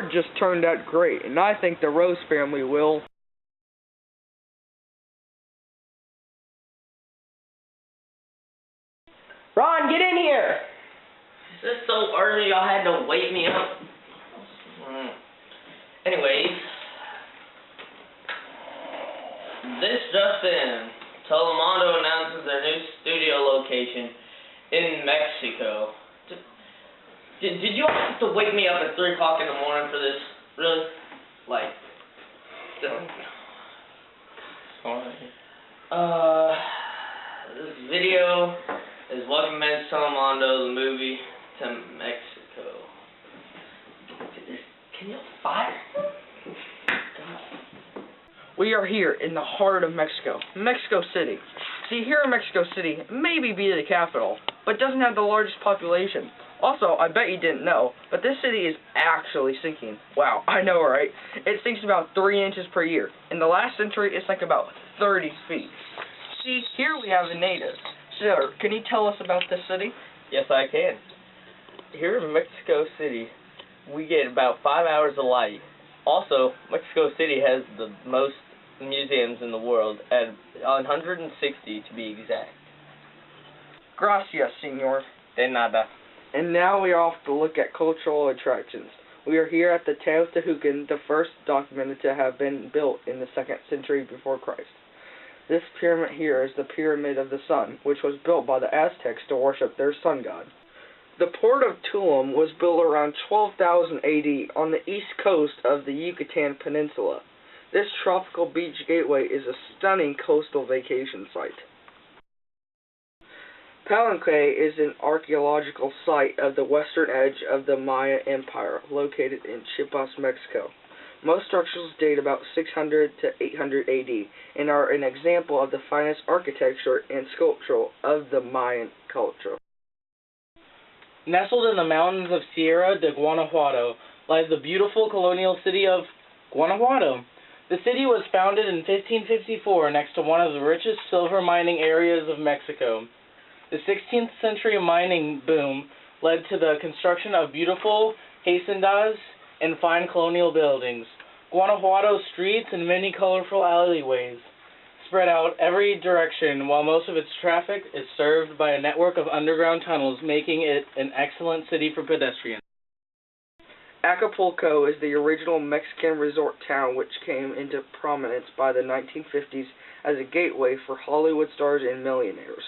card just turned out great, and I think the Rose family will. Ron, get in here! Is this so early y'all had to wake me up? Anyways, this just in. Telemundo announces their new studio location in Mexico. Did you all have to wake me up at 3 o'clock in the morning for this? Really? Like, this video is Welcome Back to Telemundo, the movie, to Mexico. Can you fire? We are here in the heart of Mexico, Mexico City. See, here in Mexico City, maybe be the capital, but doesn't have the largest population. Also, I bet you didn't know, but this city is actually sinking. Wow, I know, right? It sinks about 3 inches per year. In the last century, it sank about 30 feet. See, here we have a native. Sir, can you tell us about this city? Yes, I can. Here in Mexico City, we get about 5 hours of light. Also, Mexico City has the most museums in the world, at 160 to be exact. Gracias, senor. De nada. And now we are off to look at cultural attractions. We are here at the Teotihuacan, the first documented to have been built in the 2nd century before Christ. This pyramid here is the Pyramid of the Sun, which was built by the Aztecs to worship their sun god. The port of Tulum was built around 12,000 AD on the east coast of the Yucatan Peninsula. This tropical beach gateway is a stunning coastal vacation site. Palenque is an archaeological site of the western edge of the Maya Empire, located in Chiapas, Mexico. Most structures date about 600 to 800 AD and are an example of the finest architecture and sculpture of the Mayan culture. Nestled in the mountains of Sierra de Guanajuato lies the beautiful colonial city of Guanajuato. The city was founded in 1554 next to one of the richest silver mining areas of Mexico. The 16th century mining boom led to the construction of beautiful haciendas and fine colonial buildings. Guanajuato's streets and many colorful alleyways spread out every direction, while most of its traffic is served by a network of underground tunnels, making it an excellent city for pedestrians. Acapulco is the original Mexican resort town which came into prominence by the 1950s as a gateway for Hollywood stars and millionaires.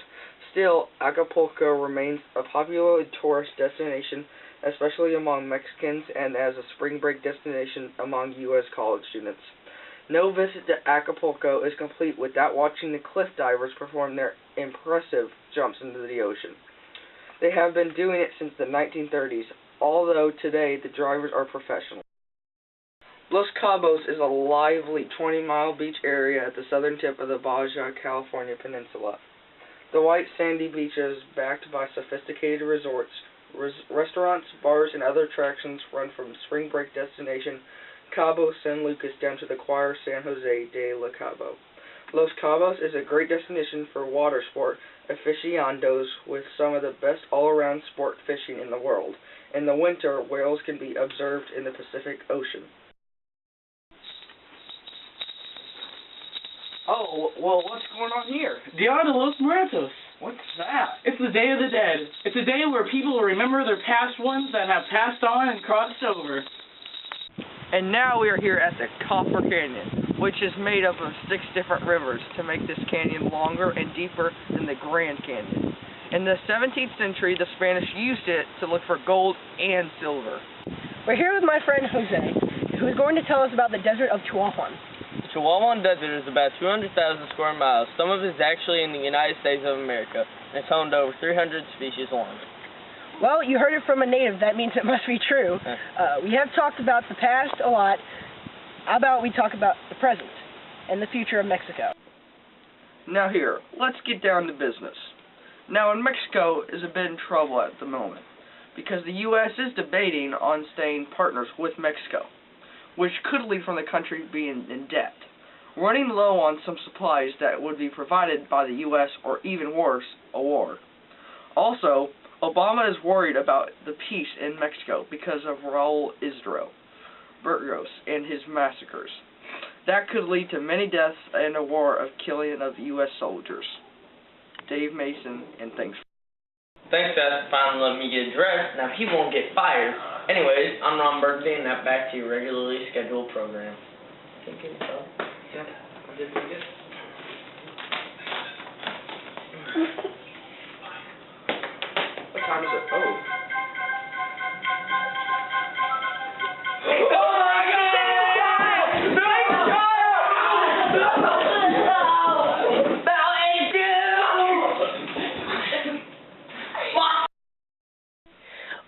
Still, Acapulco remains a popular tourist destination, especially among Mexicans, and as a spring break destination among U.S. college students. No visit to Acapulco is complete without watching the cliff divers perform their impressive jumps into the ocean. They have been doing it since the 1930s, although today the divers are professional. Los Cabos is a lively 20-mile beach area at the southern tip of the Baja California peninsula. The white sandy beaches, backed by sophisticated resorts, restaurants, bars, and other attractions run from spring break destination Cabo San Lucas down to the Choir San Jose de la Cabo. Los Cabos is a great destination for water sport aficionados with some of the best all-around sport fishing in the world. In the winter, whales can be observed in the Pacific Ocean. Oh, well, what's going on here? Dia de los Muertos. What's that? It's the Day of the Dead. It's a day where people remember their past ones that have passed on and crossed over. And now we are here at the Copper Canyon, which is made up of 6 different rivers to make this canyon longer and deeper than the Grand Canyon. In the 17th century, the Spanish used it to look for gold and silver. We're here with my friend Jose, who is going to tell us about the desert of Chihuahuan. The Chihuahuan Desert is about 200,000 square miles. Some of it is actually in the United States of America, and it's home to over 300 species alone. Well, you heard it from a native. That means it must be true. We have talked about the past a lot. How about we talk about the present and the future of Mexico? Now here, let's get down to business. Now, in Mexico is a bit in trouble at the moment, because the U.S. is debating on staying partners with Mexico, which could lead from the country being in debt, running low on some supplies that would be provided by the U.S., or even worse, a war. Also, Obama is worried about the peace in Mexico because of Raul Castro. Morelos and his massacres. That could lead to many deaths and a war of killing of U.S. soldiers. Dave Mason, and thanks. Thanks, guys, for finally letting me get dressed. Now he won't get fired. Anyways, I'm Ron Bergsby, and now back to your regularly scheduled program. Can you tell? Yeah, I did pretty good. What time is it? Oh.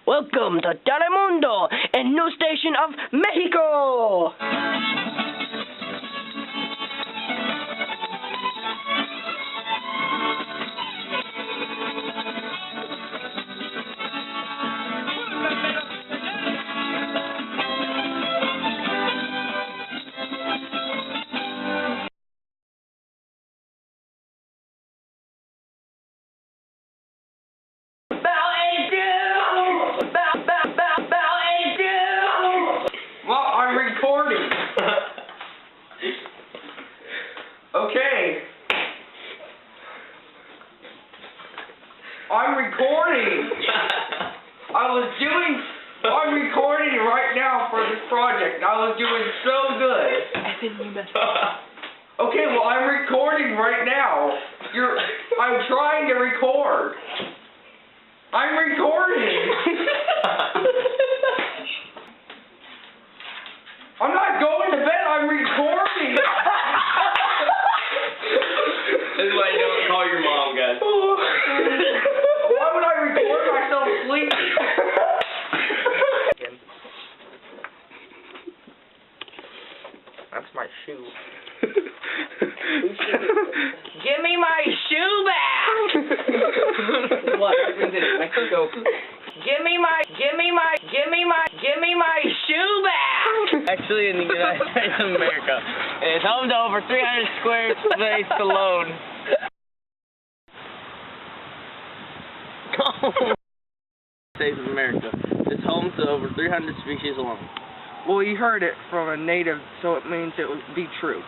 Welcome to Telemundo, a new station of Mexico! Okay. I'm recording. I'm recording right now for this project. I was doing so good. Okay, well, I'm recording right now. I'm trying to record. I'm recording. I'm not going to bed. I'm recording. This is why you don't call your mom, guys. Why would I record myself sleeping? That's my shoe. Give me my shoe back! What happens in Mexico? Give me my shoe back! Actually, in the United States of America, it's home to over 300 square space alone. States of America. It's home to over 300 species alone. Well, you heard it from a native, so it means it would be true.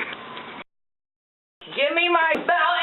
Give me my bell